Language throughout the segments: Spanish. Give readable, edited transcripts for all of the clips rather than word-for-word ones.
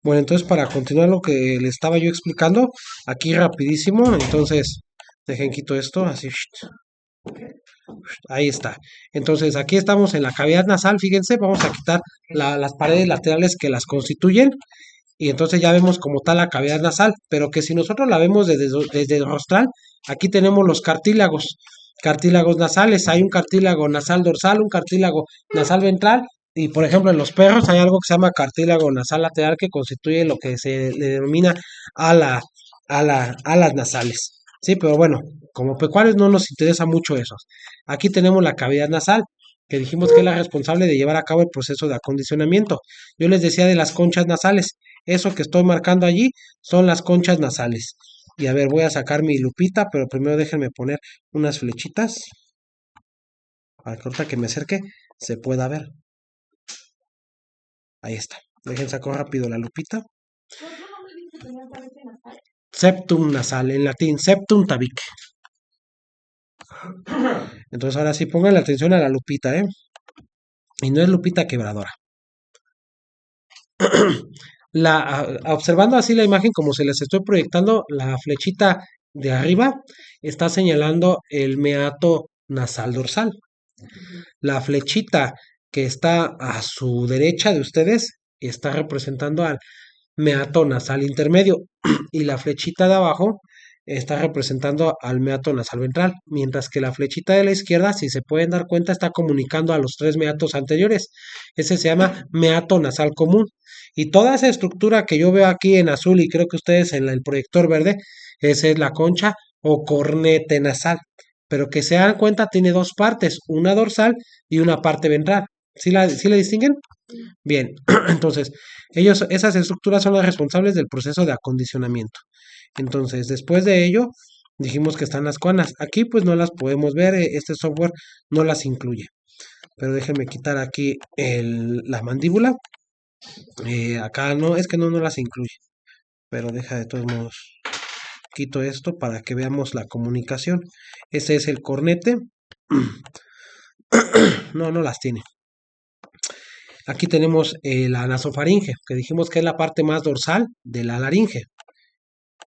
Bueno, entonces para continuar lo que le estaba yo explicando, aquí rapidísimo, entonces dejen quito esto, así, ahí está. Entonces aquí estamos en la cavidad nasal, fíjense, vamos a quitar las paredes laterales que las constituyen y entonces ya vemos como tal la cavidad nasal, pero que si nosotros la vemos desde el rostral, aquí tenemos los cartílagos nasales, hay un cartílago nasal dorsal, un cartílago nasal ventral, y por ejemplo en los perros hay algo que se llama cartílago nasal lateral que constituye lo que se le denomina ala, alas nasales. Sí, pero bueno, como pecuarios no nos interesa mucho eso. Aquí tenemos la cavidad nasal, que dijimos que es la responsable de llevar a cabo el proceso de acondicionamiento. Yo les decía de las conchas nasales. Eso que estoy marcando allí son las conchas nasales. Y a ver, voy a sacar mi lupita, pero primero déjenme poner unas flechitas para que ahorita que me acerque se pueda ver. Ahí está. Dejen saco rápido la lupita. Septum nasal, en latín, septum tabique. Entonces ahora sí pongan la atención a la lupita, ¿eh? Y no es lupita quebradora. Observando así la imagen como se les estoy proyectando, la flechita de arriba está señalando el meato nasal dorsal. La flechita que está a su derecha de ustedes está representando al meato nasal intermedio y la flechita de abajo está representando al meato nasal ventral, mientras que la flechita de la izquierda, si se pueden dar cuenta, está comunicando a los tres meatos anteriores. Ese se llama meato nasal común. Y toda esa estructura que yo veo aquí en azul y creo que ustedes en el proyector verde, esa es la concha o cornete nasal. Pero que se dan cuenta, tiene dos partes, una dorsal y una parte ventral. ¿Sí la distinguen? Bien, entonces, esas estructuras son las responsables del proceso de acondicionamiento. Entonces, después de ello, dijimos que están las coanas. Aquí pues no las podemos ver, este software no las incluye. Pero déjenme quitar aquí la mandíbula. Acá no, es que no las incluye. Pero deja de todos modos. Quito esto para que veamos la comunicación. Ese es el cornete. No las tiene. Aquí tenemos la nasofaringe, que dijimos que es la parte más dorsal de la laringe.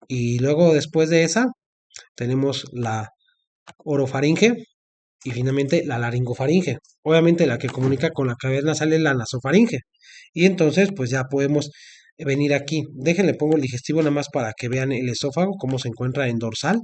Y luego después de esa tenemos la orofaringe y finalmente la laringofaringe. Obviamente la que comunica con la cavidad nasal es la nasofaringe. Y entonces pues ya podemos venir aquí. Déjenle pongo el digestivo nada más para que vean el esófago, cómo se encuentra en dorsal.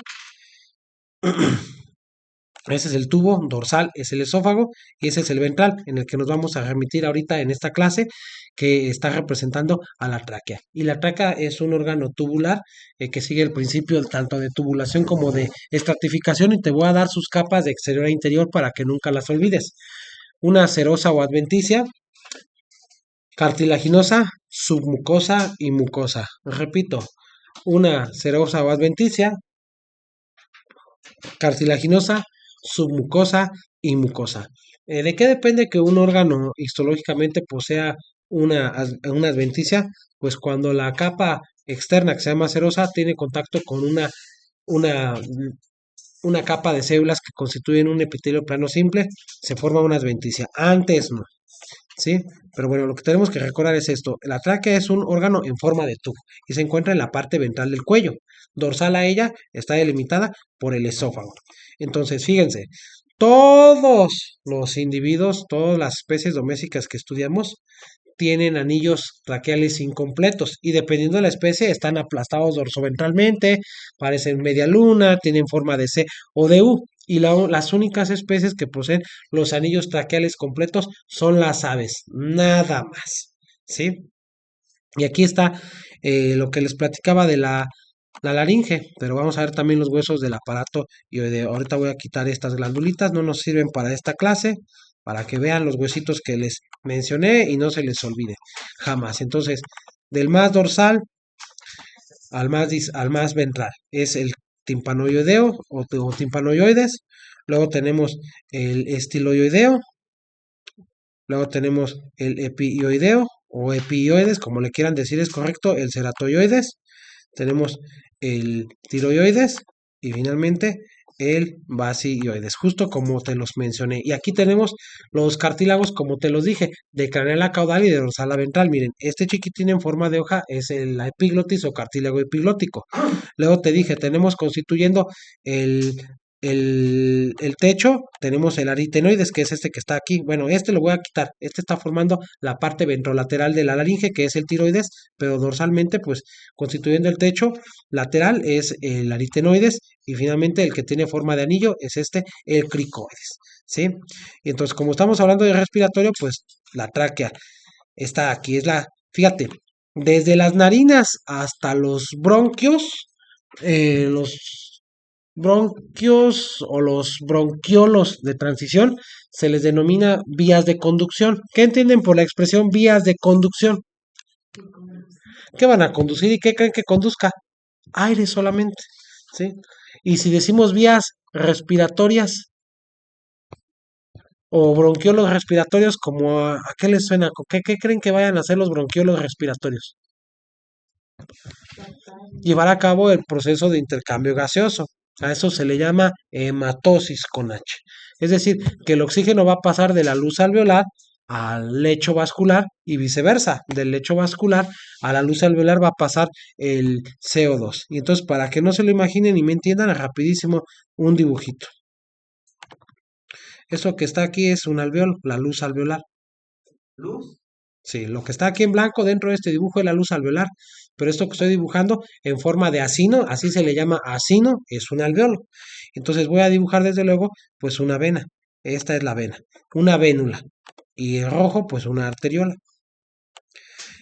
Ese es el tubo, dorsal es el esófago y ese es el ventral en el que nos vamos a remitir ahorita en esta clase que está representando a la tráquea. Y la tráquea es un órgano tubular que sigue el principio tanto de tubulación como de estratificación y te voy a dar sus capas de exterior a interior para que nunca las olvides. Una serosa o adventicia, cartilaginosa, submucosa y mucosa. Repito, una serosa o adventicia, cartilaginosa, submucosa y mucosa. ¿De qué depende que un órgano histológicamente posea una adventicia? Pues cuando la capa externa que se llama serosa tiene contacto con una, una capa de células que constituyen un epitelio plano simple, se forma una adventicia. Antes no. ¿Sí? Pero bueno, lo que tenemos que recordar es esto. La tráquea es un órgano en forma de tubo y se encuentra en la parte ventral del cuello. Dorsal a ella está delimitada por el esófago. Entonces, fíjense, todos los individuos, todas las especies domésticas que estudiamos, tienen anillos traqueales incompletos y dependiendo de la especie están aplastados dorsoventralmente, parecen media luna, tienen forma de C o de U. Y las únicas especies que poseen los anillos traqueales completos son las aves, nada más. ¿Sí? Y aquí está lo que les platicaba de la laringe, pero vamos a ver también los huesos del aparato y ahorita voy a quitar estas glandulitas, no nos sirven para esta clase, para que vean los huesitos que les mencioné y no se les olvide jamás. Entonces, del más dorsal al más ventral es el timpanoideo o timpanoioides, luego tenemos el estiloideo, luego tenemos el epioideo o epioides, como le quieran decir es correcto, el ceratoioides, tenemos el tiroides y finalmente el basioides, justo como te los mencioné. Y aquí tenemos los cartílagos, como te los dije, de craneal caudal y de dorsal a ventral. Miren, este chiquitín en forma de hoja es la epiglotis o cartílago epiglótico. Luego te dije, tenemos constituyendo el, el techo, tenemos el aritenoides, que es este que está aquí. Bueno, este lo voy a quitar. Este está formando la parte ventrolateral de la laringe, que es el tiroides, pero dorsalmente, pues, constituyendo el techo lateral es el aritenoides y finalmente el que tiene forma de anillo es este, el cricoides, ¿sí? Y entonces, como estamos hablando de respiratorio, pues la tráquea está aquí, fíjate, desde las narinas hasta los bronquios o los bronquiolos de transición se les denomina vías de conducción. ¿Qué entienden por la expresión vías de conducción? ¿Qué van a conducir y qué creen que conduzca? Aire solamente, ¿sí? Y si decimos vías respiratorias o bronquiolos respiratorios, ¿a qué les suena? ¿Qué creen que vayan a hacer los bronquiolos respiratorios? Llevar a cabo el proceso de intercambio gaseoso. A eso se le llama hematosis con H. Es decir, que el oxígeno va a pasar de la luz alveolar al lecho vascular y viceversa. Del lecho vascular a la luz alveolar va a pasar el CO2. Y entonces, para que no se lo imaginen y me entiendan, rapidísimo un dibujito. Eso que está aquí es un alveolo, la luz alveolar. ¿Luz? Sí, lo que está aquí en blanco dentro de este dibujo es la luz alveolar, pero esto que estoy dibujando en forma de acino, así se le llama acino, es un alveolo. Entonces voy a dibujar desde luego pues una vena. Esta es la vena, una vénula. Y en rojo pues una arteriola.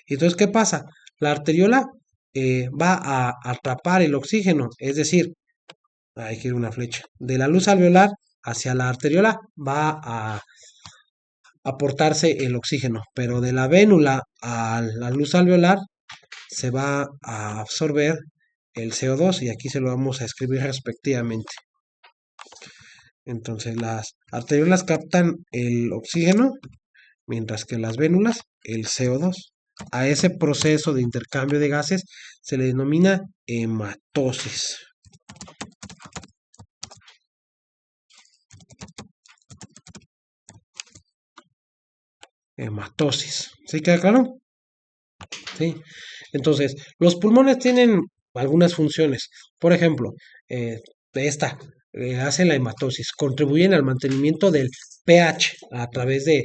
Entonces, ¿qué pasa? La arteriola va a atrapar el oxígeno, es decir, hay que ir una flecha. De la luz alveolar hacia la arteriola va a aportarse el oxígeno, pero de la vénula a la luz alveolar se va a absorber el CO2 y aquí se lo vamos a escribir respectivamente. Entonces las arteriolas captan el oxígeno, mientras que las vénulas el CO2. A ese proceso de intercambio de gases se le denomina hematosis. Hematosis. ¿Sí queda claro? Sí. Entonces, los pulmones tienen algunas funciones. Por ejemplo, eh, esta hace la hematosis, contribuyen al mantenimiento del pH a través de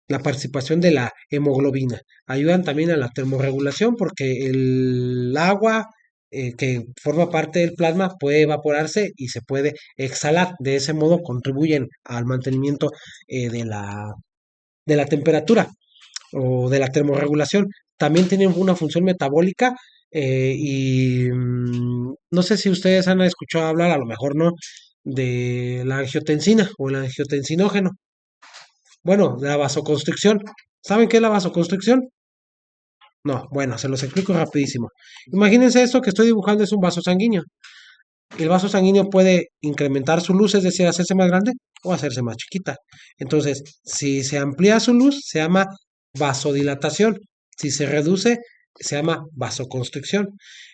la participación de la hemoglobina. Ayudan también a la termorregulación porque el agua que forma parte del plasma puede evaporarse y se puede exhalar. De ese modo contribuyen al mantenimiento de la temperatura o de la termorregulación. También tienen una función metabólica no sé si ustedes han escuchado hablar, a lo mejor no, de la angiotensina o el angiotensinógeno. Bueno, de la vasoconstricción. ¿Saben qué es la vasoconstricción? No, bueno, se los explico rapidísimo. Imagínense esto que estoy dibujando es un vaso sanguíneo. El vaso sanguíneo puede incrementar su luz, es decir, hacerse más grande o hacerse más chiquita. Entonces, si se amplía su luz, se llama vasodilatación. Si se reduce, se llama vasoconstricción.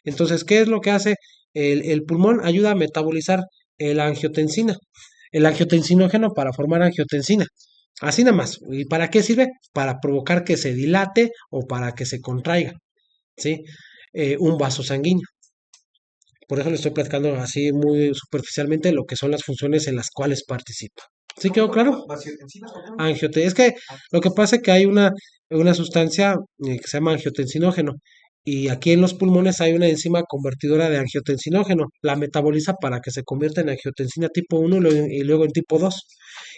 Entonces, ¿qué es lo que hace el pulmón? Ayuda a metabolizar la angiotensina, el angiotensinógeno para formar angiotensina. Así nada más. ¿Y para qué sirve? Para provocar que se dilate o para que se contraiga, ¿sí? Un vaso sanguíneo. Por eso le estoy platicando así muy superficialmente lo que son las funciones en las cuales participa. ¿Sí quedó claro? Es que lo que pasa es que hay una sustancia que se llama angiotensinógeno y aquí en los pulmones hay una enzima convertidora de angiotensinógeno. La metaboliza para que se convierta en angiotensina tipo 1 y luego en tipo 2.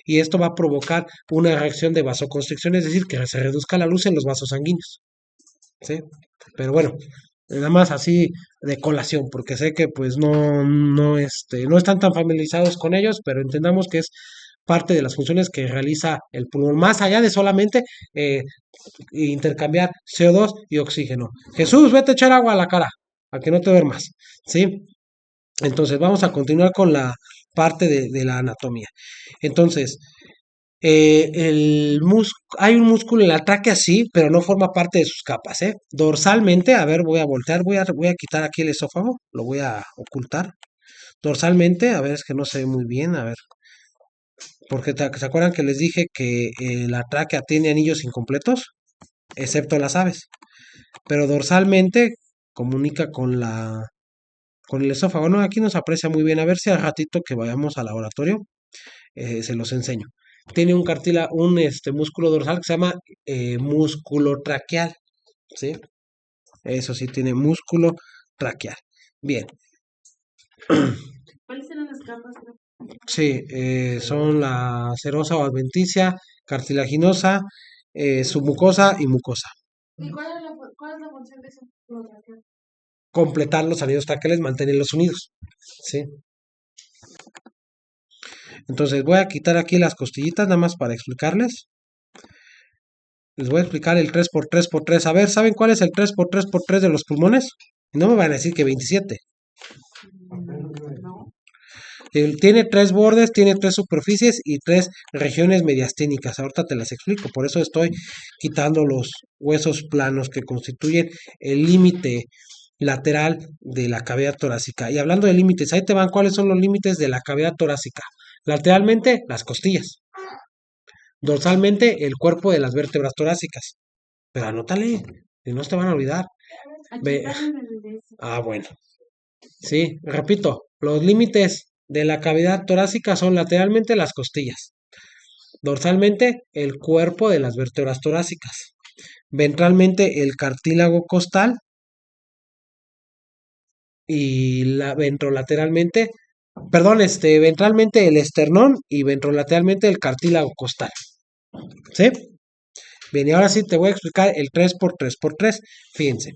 Y esto va a provocar una reacción de vasoconstricción, es decir, que se reduzca la luz en los vasos sanguíneos. ¿Sí? Pero bueno, nada más así de colación, porque sé que pues no están tan familiarizados con ellos, pero entendamos que es parte de las funciones que realiza el pulmón, más allá de solamente eh, intercambiar CO2 y oxígeno. Jesús, vete a echar agua a la cara, a que no te duermas, ¿sí? Entonces vamos a continuar con la parte de la anatomía. Entonces, hay un músculo en la tráquea, sí, pero no forma parte de sus capas, ¿eh? Dorsalmente, a ver, voy a voltear, voy a quitar aquí el esófago, lo voy a ocultar. Dorsalmente, a ver, es que no se ve muy bien, a ver, porque ¿se acuerdan que les dije que la tráquea tiene anillos incompletos? Excepto las aves. Pero dorsalmente comunica con el esófago. No, aquí nos aprecia muy bien. A ver si al ratito que vayamos al laboratorio se los enseño. Tiene un músculo dorsal que se llama músculo traqueal, ¿sí? Eso sí, tiene músculo traqueal. Bien. ¿Cuáles eran las capas? Sí, son la serosa o adventicia, cartilaginosa, submucosa y mucosa. ¿Y cuál es la función de ese músculo? Completar los anillos traqueales, mantenerlos unidos. ¿Sí? Entonces voy a quitar aquí las costillitas nada más para explicarles. Les voy a explicar el 3 por 3 por 3. A ver, ¿saben cuál es el 3 por 3 por 3 de los pulmones? No me van a decir que 27. No. Tiene 3 bordes, tiene 3 superficies y 3 regiones mediastínicas. Ahorita te las explico. Por eso estoy quitando los huesos planos que constituyen el límite lateral de la cavidad torácica. Y hablando de límites, ahí te van cuáles son los límites de la cavidad torácica. Lateralmente, las costillas. Dorsalmente, el cuerpo de las vértebras torácicas. Pero anótale, y no te van a olvidar. Aquí está en el de ese. Bueno. Sí, repito, los límites de la cavidad torácica son lateralmente las costillas, dorsalmente el cuerpo de las vértebras torácicas, ventralmente el cartílago costal y ventrolateralmente, perdón, ventralmente el esternón y ventrolateralmente el cartílago costal. ¿Sí? Bien, y ahora sí te voy a explicar el 3 por 3 por 3. Fíjense,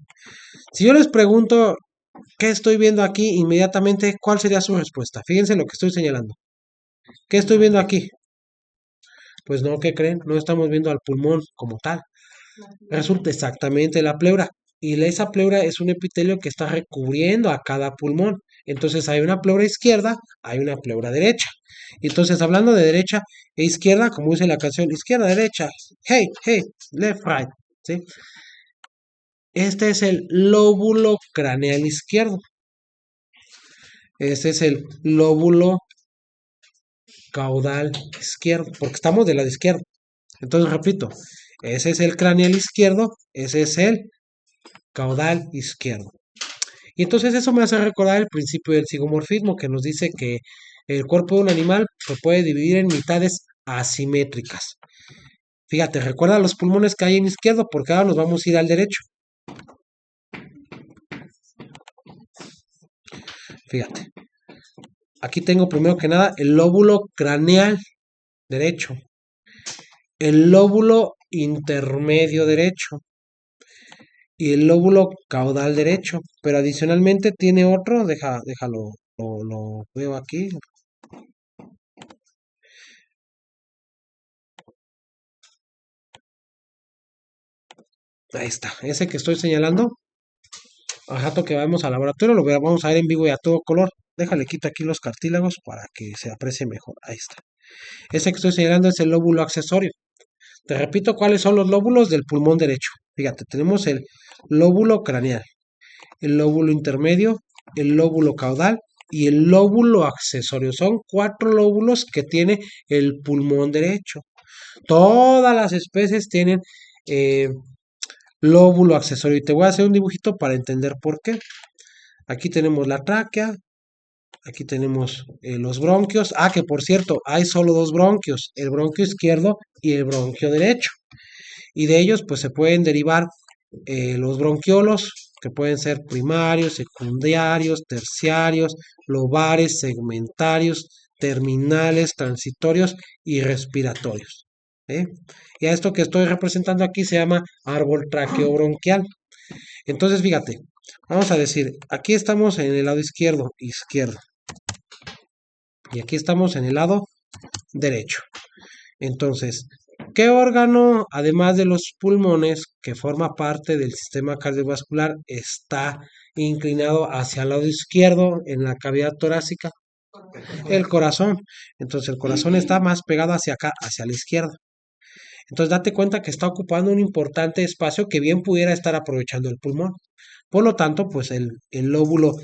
si yo les pregunto qué estoy viendo aquí inmediatamente, ¿cuál sería su respuesta? Fíjense lo que estoy señalando. ¿Qué estoy viendo aquí? Pues no, ¿qué creen? No estamos viendo al pulmón como tal. Resulta exactamente la pleura. Y esa pleura es un epitelio que está recubriendo a cada pulmón. Entonces hay una pleura izquierda, hay una pleura derecha. Entonces, hablando de derecha e izquierda, como dice la canción, izquierda, derecha, hey, hey, left, right. ¿Sí? Este es el lóbulo craneal izquierdo. Este es el lóbulo caudal izquierdo, porque estamos del lado izquierdo. Entonces, repito, ese es el craneal izquierdo, ese es el caudal izquierdo. Y entonces eso me hace recordar el principio del zigomorfismo que nos dice que el cuerpo de un animal se puede dividir en mitades asimétricas. Fíjate, recuerda los pulmones que hay en izquierdo porque ahora nos vamos a ir al derecho. Fíjate. Aquí tengo primero que nada el lóbulo craneal derecho, el lóbulo intermedio derecho y el lóbulo caudal derecho. Pero adicionalmente tiene otro, déjalo, lo veo aquí. Ahí está, ese que estoy señalando. Al rato que vamos al laboratorio lo vamos a ver en vivo y a todo color. Déjale, quito aquí los cartílagos para que se aprecie mejor. Ahí está. Ese que estoy señalando es el lóbulo accesorio. Te repito cuáles son los lóbulos del pulmón derecho. Fíjate, tenemos el lóbulo craneal, el lóbulo intermedio, el lóbulo caudal y el lóbulo accesorio. Son 4 lóbulos que tiene el pulmón derecho. Todas las especies tienen lóbulo accesorio. Y te voy a hacer un dibujito para entender por qué. Aquí tenemos la tráquea, aquí tenemos los bronquios. Ah, que por cierto, hay solo 2 bronquios, el bronquio izquierdo y el bronquio derecho. Y de ellos pues se pueden derivar los bronquiolos, que pueden ser primarios, secundarios, terciarios, lobares, segmentarios, terminales, transitorios y respiratorios. ¿Eh? Y a esto que estoy representando aquí se llama árbol traqueobronquial. Entonces, fíjate, vamos a decir, aquí estamos en el lado izquierdo, izquierdo. Y aquí estamos en el lado derecho. Entonces, ¿qué órgano, además de los pulmones, que forma parte del sistema cardiovascular, está inclinado hacia el lado izquierdo en la cavidad torácica? El corazón. Entonces, el corazón está más pegado hacia acá, hacia la izquierda. Entonces, date cuenta que está ocupando un importante espacio que bien pudiera estar aprovechando el pulmón. Por lo tanto, pues el lóbulo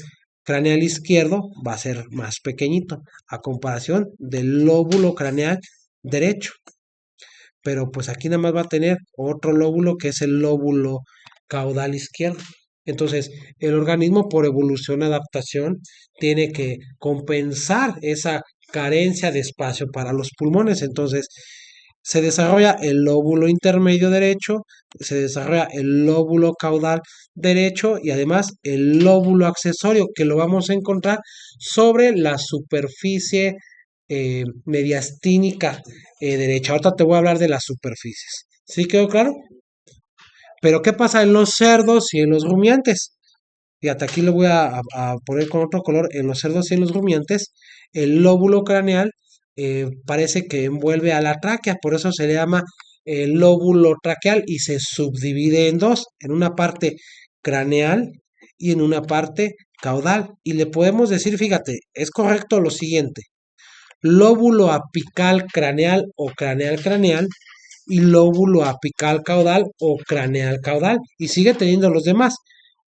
craneal izquierdo va a ser más pequeñito a comparación del lóbulo craneal derecho. Pero pues aquí nada más va a tener otro lóbulo que es el lóbulo caudal izquierdo. Entonces, el organismo por evolución adaptación tiene que compensar esa carencia de espacio para los pulmones. Entonces, se desarrolla el lóbulo intermedio derecho, se desarrolla el lóbulo caudal derecho y además el lóbulo accesorio que lo vamos a encontrar sobre la superficie mediastínica derecha. Ahorita te voy a hablar de las superficies. ¿Sí quedó claro? Pero ¿qué pasa en los cerdos y en los rumiantes? Fíjate, aquí lo voy a poner con otro color. En los cerdos y en los rumiantes, el lóbulo craneal parece que envuelve a la tráquea, por eso se le llama el lóbulo traqueal y se subdivide en dos, en una parte craneal y en una parte caudal. Y le podemos decir, fíjate, es correcto lo siguiente: lóbulo apical craneal o craneal craneal y lóbulo apical caudal o craneal caudal. Y sigue teniendo los demás: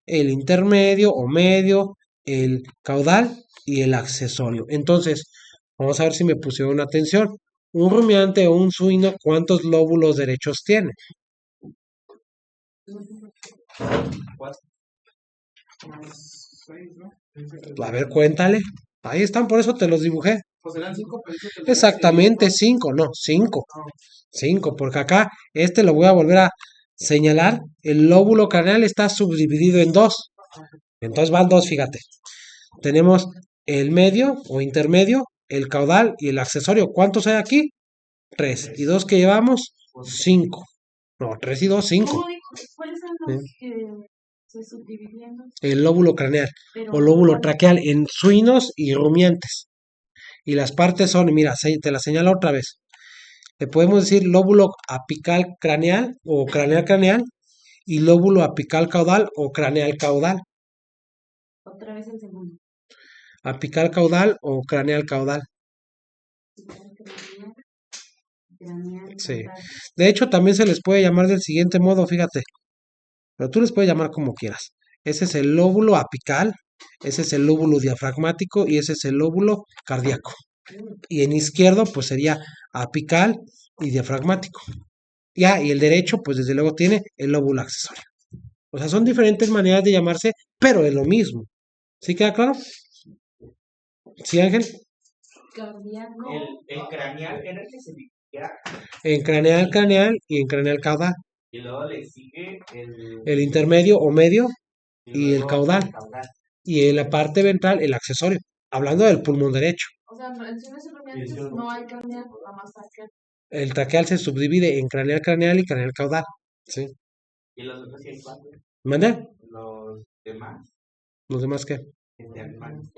el intermedio o medio, el caudal y el accesorio. Entonces, vamos a ver si me pusieron atención. Un rumiante o un suino, ¿cuántos lóbulos derechos tiene? A ver, cuéntale. Ahí están, por eso te los dibujé. Pues eran 5, pero dice que el Exactamente, 5, no, 5. 5, porque acá lo voy a volver a señalar. El lóbulo craneal está subdividido en dos. Entonces van dos, fíjate. Tenemos el medio o intermedio, el caudal y el accesorio. ¿Cuántos hay aquí? 3. ¿Y dos que llevamos? 5. No, 3 y 2, 5. ¿Cómo dijo? ¿Cuáles son los que se subdividían? El lóbulo craneal Pero, o lóbulo ¿cuál? traqueal en suinos y rumiantes. Y las partes son, mira, te la señalo otra vez. Le podemos decir lóbulo apical craneal o craneal craneal y lóbulo apical caudal o craneal caudal. Otra vez el segundo. Apical caudal o craneal caudal. Sí. De hecho, también se les puede llamar del siguiente modo, fíjate. Pero tú les puedes llamar como quieras. Ese es el lóbulo apical, ese es el lóbulo diafragmático y ese es el lóbulo cardíaco. Y en izquierdo, pues sería apical y diafragmático. Ya, y el derecho, pues desde luego tiene el lóbulo accesorio. O sea, son diferentes maneras de llamarse, pero es lo mismo. ¿Sí queda claro? ¿Sí, Ángel? Cardíaco. el craneal era el que se dividía En craneal craneal y en craneal caudal. y luego le sigue El intermedio o medio y el luego caudal. Y en la parte ventral el accesorio. Hablando del pulmón derecho. O sea, en cines rumiantes no hay cardíaco, nada más traqueal. El traqueal se subdivide en craneal craneal y craneal caudal. ¿Sí? ¿Y los otros sí hay cuatro? ¿Mande? Los demás, ¿Los demás qué? animales.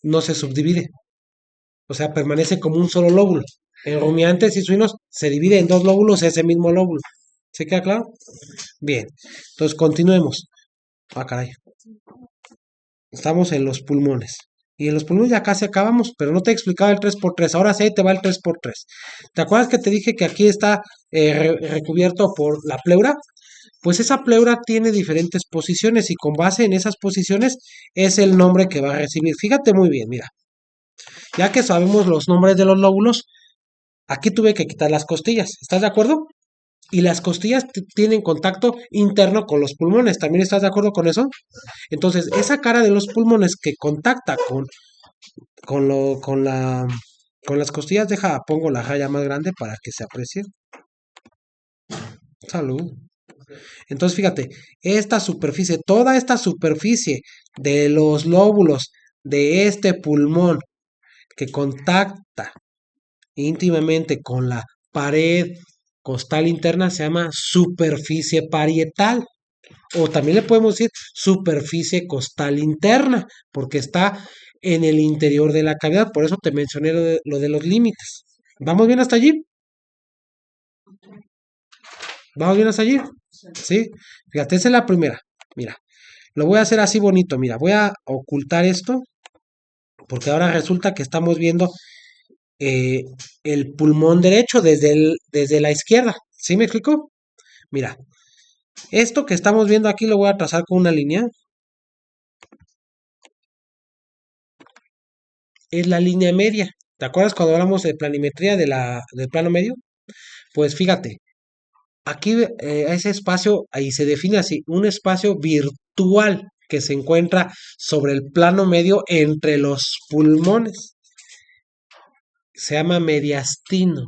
No se subdivide. O sea, permanece como un solo lóbulo. En rumiantes y suinos se divide en dos lóbulos ese mismo lóbulo. ¿Se queda claro? Bien. Entonces continuemos. Ah, caray. Estamos en los pulmones. Y en los pulmones ya casi acabamos, pero no te he explicado el 3x3. Ahora sí ahí te va el 3x3. ¿Te acuerdas que te dije que aquí está recubierto por la pleura? Pues esa pleura tiene diferentes posiciones y con base en esas posiciones es el nombre que va a recibir. Fíjate muy bien, mira. Ya que sabemos los nombres de los lóbulos, aquí tuve que quitar las costillas. ¿Estás de acuerdo? Y las costillas tienen contacto interno con los pulmones. ¿También estás de acuerdo con eso? Entonces, esa cara de los pulmones que contacta con las costillas, pongo la raya más grande para que se aprecie. Salud. Entonces, fíjate, esta superficie, toda esta superficie de los lóbulos de este pulmón que contacta íntimamente con la pared costal interna se llama superficie parietal. O también le podemos decir superficie costal interna, porque está en el interior de la cavidad. Por eso te mencioné lo de los límites. ¿Vamos bien hasta allí? ¿Vamos bien hasta allí? ¿Sí? Fíjate, esa es la primera. Mira, lo voy a hacer así bonito. Mira, voy a ocultar esto, porque ahora resulta que estamos viendo eh, el pulmón derecho desde la izquierda. ¿Sí me explico? Mira, esto que estamos viendo aquí lo voy a trazar con una línea. es la línea media. ¿Te acuerdas cuando hablamos de planimetría del plano medio? Pues fíjate, aquí ese espacio ahí se define así, un espacio virtual que se encuentra sobre el plano medio entre los pulmones. Se llama mediastino.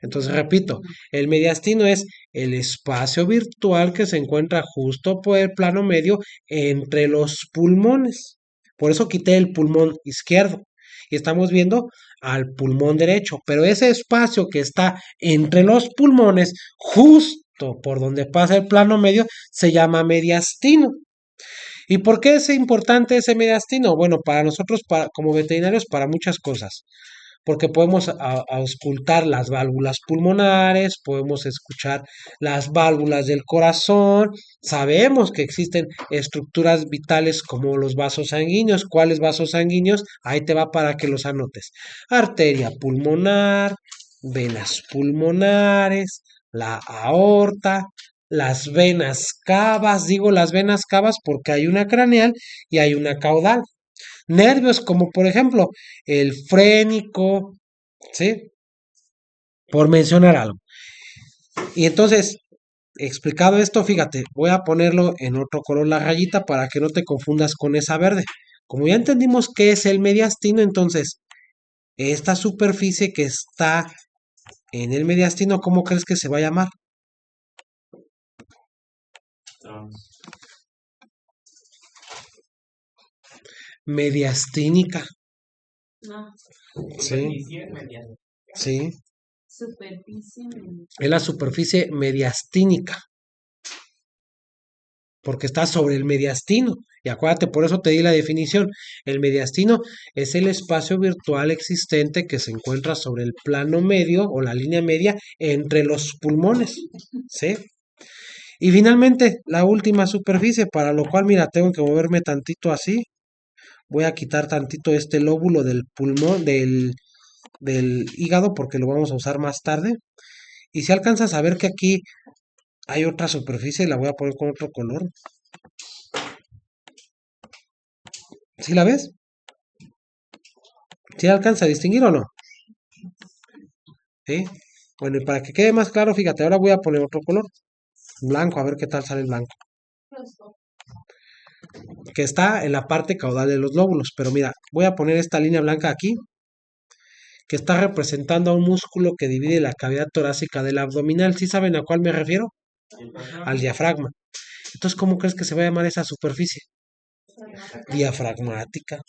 Entonces, repito, el mediastino es el espacio virtual que se encuentra justo por el plano medio entre los pulmones. Por eso quité el pulmón izquierdo y estamos viendo al pulmón derecho, pero ese espacio que está entre los pulmones, justo por donde pasa el plano medio, se llama mediastino. ¿Y por qué es importante ese mediastino? Bueno, para nosotros, como veterinarios, para muchas cosas porque podemos auscultar las válvulas pulmonares, podemos escuchar las válvulas del corazón, sabemos que existen estructuras vitales como los vasos sanguíneos. ¿Cuáles vasos sanguíneos? Ahí te va para que los anotes. Arteria pulmonar, venas pulmonares, la aorta, las venas cavas, digo las venas cavas porque hay una craneal y hay una caudal. Nervios como por ejemplo el frénico, ¿sí? Por mencionar algo. Y entonces, explicado esto, fíjate, voy a ponerlo en otro color la rayita para que no te confundas con esa verde. Como ya entendimos qué es el mediastino, entonces, esta superficie que está en el mediastino, ¿cómo crees que se va a llamar? Mediastínica. No, Sí, sí. superficie. Es la superficie mediastínica, porque está sobre el mediastino. Y acuérdate, por eso te di la definición. El mediastino es el espacio virtual existente que se encuentra sobre el plano medio o la línea media entre los pulmones. ¿Sí? Y finalmente, la última superficie, para lo cual, mira, tengo que moverme tantito así. Voy a quitar tantito este lóbulo del pulmón, del hígado, porque lo vamos a usar más tarde. Y si alcanzas a ver que aquí hay otra superficie, la voy a poner con otro color. ¿Sí la ves? ¿Sí alcanza a distinguir o no? ¿Sí? Bueno, y para que quede más claro, fíjate, ahora voy a poner otro color. Blanco, a ver qué tal sale el blanco. Que está en la parte caudal de los lóbulos. Pero mira, voy a poner esta línea blanca aquí, que está representando a un músculo que divide la cavidad torácica del abdominal. ¿Sí saben a cuál me refiero? Al diafragma. Entonces, ¿cómo crees que se va a llamar esa superficie? Diafragmática.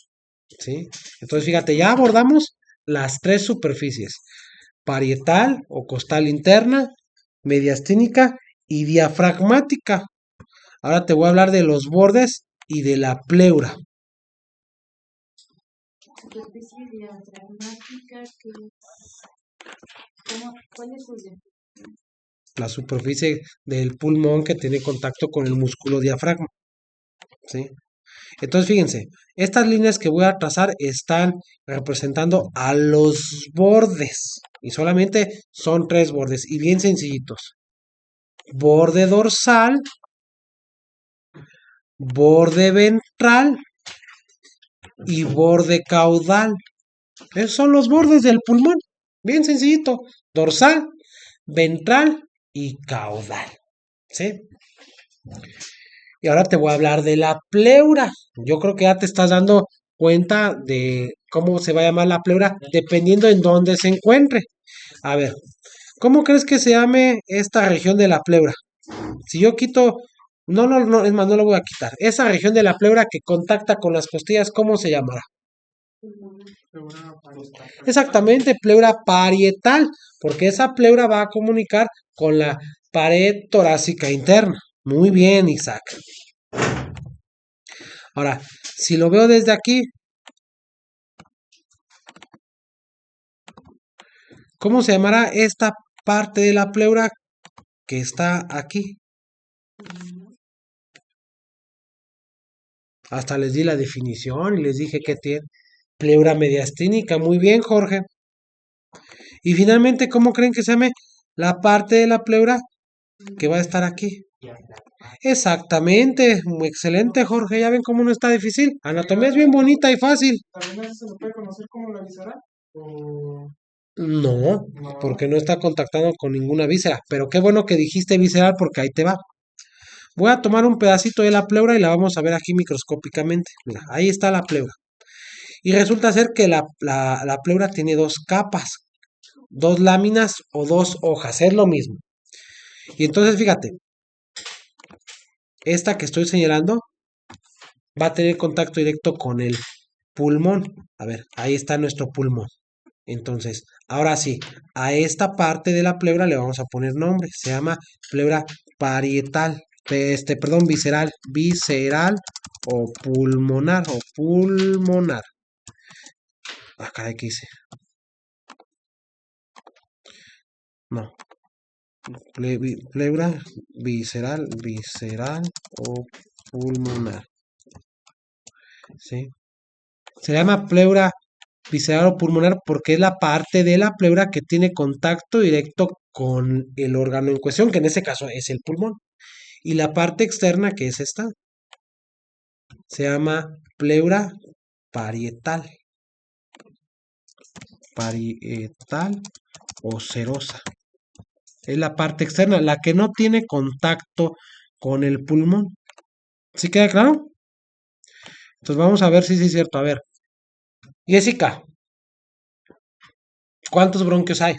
¿Sí? Entonces, fíjate, ya abordamos las tres superficies: parietal o costal interna, mediastínica y diafragmática. Ahora te voy a hablar de los bordes y de la pleura. Superficie diafragmática ¿cuál es ella? La superficie del pulmón que tiene contacto con el músculo diafragma. ¿Sí? Entonces, fíjense, estas líneas que voy a trazar están representando a los bordes. Y solamente son tres bordes y bien sencillitos. Borde dorsal, borde ventral y borde caudal. Esos son los bordes del pulmón. Bien sencillito. Dorsal, ventral y caudal. ¿Sí? Y ahora te voy a hablar de la pleura. Yo creo que ya te estás dando cuenta de cómo se va a llamar la pleura dependiendo en dónde se encuentre. A ver, ¿cómo crees que se llame esta región de la pleura? Si yo quito, no, es más, no lo voy a quitar. Esa región de la pleura que contacta con las costillas, ¿cómo se llamará? Exactamente, pleura parietal, porque esa pleura va a comunicar con la pared torácica interna. Muy bien, Isaac. Ahora, si lo veo desde aquí, ¿cómo se llamará esta parte de la pleura que está aquí? Hasta les di la definición y les dije que tiene pleura mediastínica. Muy bien, Jorge. Y finalmente, ¿cómo creen que se llame la parte de la pleura que va a estar aquí. diafragma. Exactamente, muy excelente, Jorge. Ya ven cómo no está difícil. Anatomía es bien bonita y fácil. ¿También eso se lo puede conocer como la visceral? O No, no. porque no está contactando con ninguna víscera. Pero qué bueno que dijiste visceral porque ahí te va. Voy a tomar un pedacito de la pleura y la vamos a ver aquí microscópicamente. Mira, ahí está la pleura. Y resulta ser que la pleura tiene dos capas, dos láminas o dos hojas, es lo mismo. Y entonces fíjate, esta que estoy señalando va a tener contacto directo con el pulmón. A ver, ahí está nuestro pulmón. Entonces, ahora sí, a esta parte de la pleura le vamos a poner nombre. Se llama pleura parietal. Perdón, visceral o pulmonar. Acá hay que hice. No. Pleura visceral o pulmonar. ¿Sí? Se llama pleura visceral o pulmonar porque es la parte de la pleura que tiene contacto directo con el órgano en cuestión, que en este caso es el pulmón. Y la parte externa, que es esta, se llama pleura parietal. Parietal o serosa. Es la parte externa, la que no tiene contacto con el pulmón. ¿Sí queda claro? Entonces vamos a ver si sí es cierto. A ver, Jessica, ¿cuántos bronquios hay?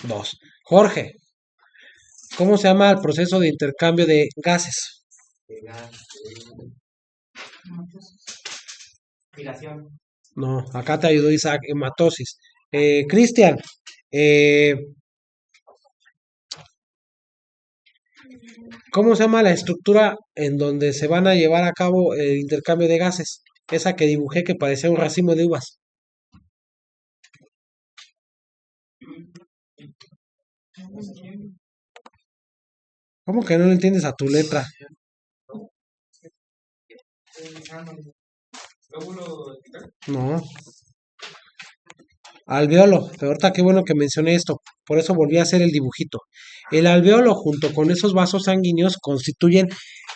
2. Jorge, ¿cómo se llama el proceso de intercambio de gases? Pegar, respiración. No, acá te ayudó Isaac, hematosis. Cristian, eh, ¿cómo se llama la estructura en donde se van a llevar a cabo el intercambio de gases? Esa que dibujé que parecía un racimo de uvas. ¿Cómo que no le entiendes a tu letra? No. Alveolo, pero ahorita qué bueno que mencioné esto, por eso volví a hacer el dibujito. El alveolo junto con esos vasos sanguíneos constituyen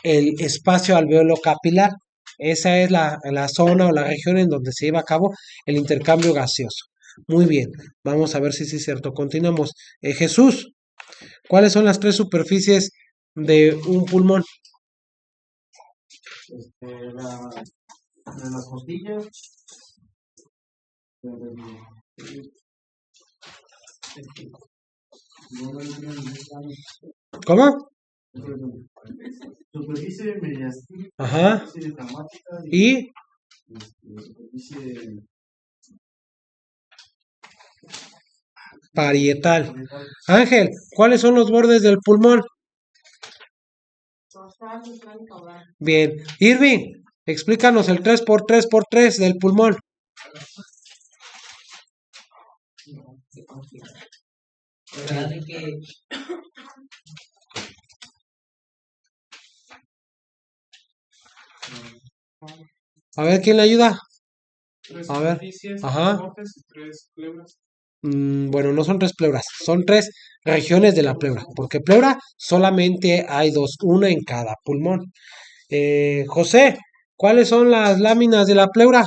el espacio alveolo capilar. Esa es la zona o la región en donde se lleva a cabo el intercambio gaseoso. Muy bien, vamos a ver si sí es cierto. Continuamos. Jesús, ¿cuáles son las tres superficies de un pulmón? De las costillas. ¿Cómo? Superficie mediastina, Ajá. superficie diafragmática Y superficie parietal. parietal. Ángel, ¿cuáles son los bordes del pulmón? Dorsal, central y caudal. Bien. Irving, explícanos el 3x3x3 del pulmón. A ver, ¿quién le ayuda? Tres A ver, superficies, ajá. tres bordes y tres pleuras. Bueno, no son tres pleuras, son tres regiones de la pleura, porque pleura solamente hay dos, una en cada pulmón. José, ¿cuáles son las láminas de la pleura?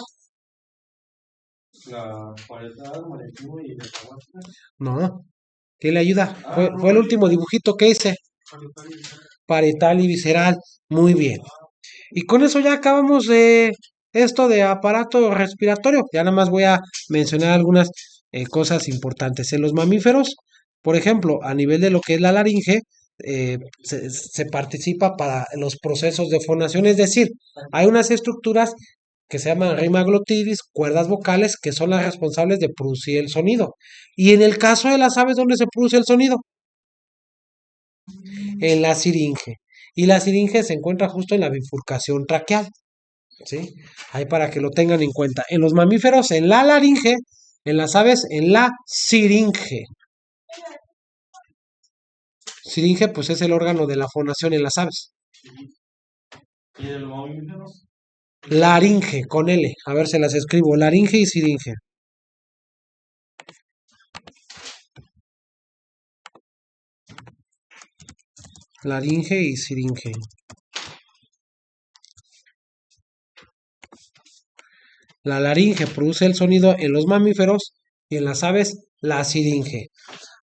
La parietal, marítima y diafragmática. No, ¿quién le ayuda? Fue el último dibujito que hice. Parietal y visceral. Parietal y visceral. Muy bien. Y con eso ya acabamos de esto de aparato respiratorio. Ya nada más voy a mencionar algunas cosas importantes. En los mamíferos, por ejemplo, a nivel de lo que es la laringe, se participa para los procesos de fonación, es decir, hay unas estructuras que se llaman rima glotis, cuerdas vocales, que son las responsables de producir el sonido. Y en el caso de las aves, ¿dónde se produce el sonido? En la siringe. Y la siringe se encuentra justo en la bifurcación traqueal. ¿Sí? Ahí para que lo tengan en cuenta. En los mamíferos, en la laringe, en las aves, en la siringe. Siringe, pues es el órgano de la fonación en las aves. ¿Y de los mamíferos? Laringe, con L. A ver, se las escribo. Laringe y siringe. laringe y siringe. La laringe produce el sonido en los mamíferos y en las aves la siringe.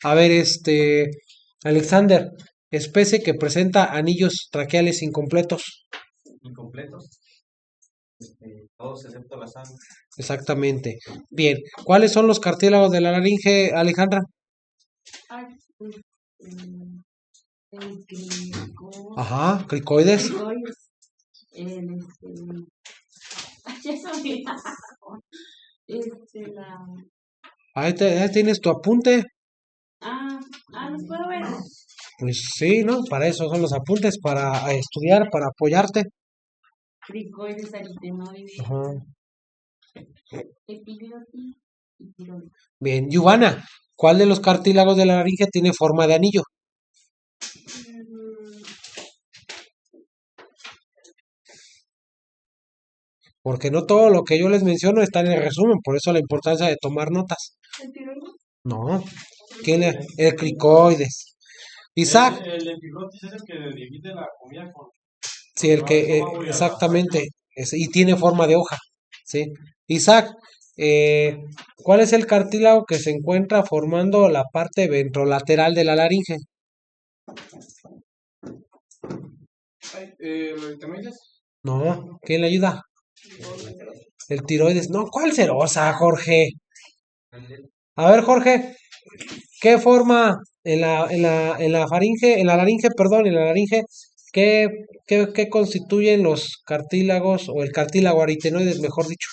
A ver, Alexander, especie que presenta anillos traqueales incompletos. Incompletos. Todos excepto la sangre. Exactamente. Bien, ¿cuáles son los cartílagos de la laringe, Alejandra? Ay, el crico- Ajá, cricoides. cricoides, ay, ya se me olvidó. La, Ahí tienes tu apunte. ¿los puedo ver? Pues sí, ¿no? Para eso son los apuntes, para estudiar, para apoyarte. Cricoides, aritenoides, Ajá. epiglotis y tiroides. Bien, Giovanna, ¿cuál de los cartílagos de la laringe tiene forma de anillo? Porque no todo lo que yo les menciono está en el resumen, por eso la importancia de tomar notas. ¿El tiroides? No, el cricoides. Isaac, El epiglotis es el que divide la comida con sí, el que, estómago y la exactamente, y tiene forma de hoja, ¿sí? Isaac, ¿cuál es el cartílago que se encuentra formando la parte ventrolateral de la laringe? ¿Te No, ¿quién le ayuda? El tiroides. No, ¿cuál cerosa, Jorge? A ver, Jorge, ¿qué forma en la faringe, en la laringe, perdón, en la laringe, qué constituyen los cartílagos o el cartílago aritenoides, mejor dicho?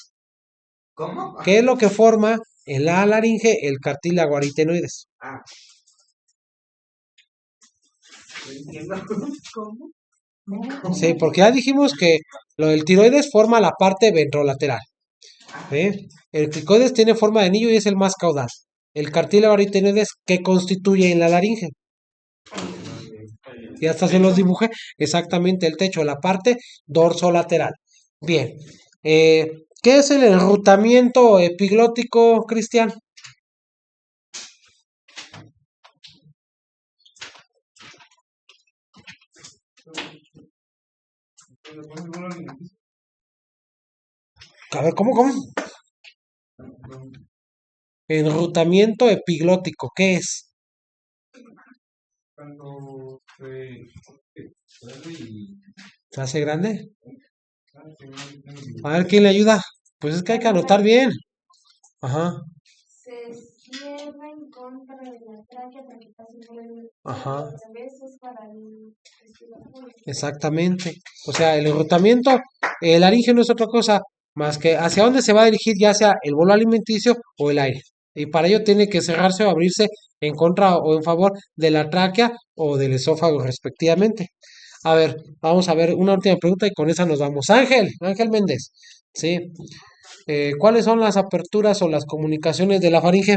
¿Cómo? ¿Qué es lo que forma en la laringe el cartílago aritenoides? Ah. No entiendo. ¿Cómo? Sí, porque ya dijimos que lo del tiroides forma la parte ventrolateral. ¿Sí? El cricoides tiene forma de anillo y es el más caudal. El cartílago aritenoides, ¿qué constituye en la laringe? Y hasta se los dibujé exactamente el techo, la parte dorsolateral. Bien. ¿Qué es el enrutamiento epiglótico, Cristian? A ver, ¿cómo? Enrutamiento epiglótico, ¿qué es? Cuando ¿Se hace grande? A ver, ¿quién le ayuda? Pues es que hay que anotar bien. Ajá, Se cierra en contra de la tráquea para que pase el ajá, a veces para el respiratorio. exactamente. O sea, el enrutamiento, el laringe no es otra cosa más que hacia dónde se va a dirigir ya sea el bolo alimenticio o el aire. Y para ello tiene que cerrarse o abrirse en contra o en favor de la tráquea o del esófago respectivamente. A ver, vamos a ver una última pregunta y con esa nos vamos. Ángel Méndez, ¿sí? ¿Cuáles son las aperturas o las comunicaciones de la faringe?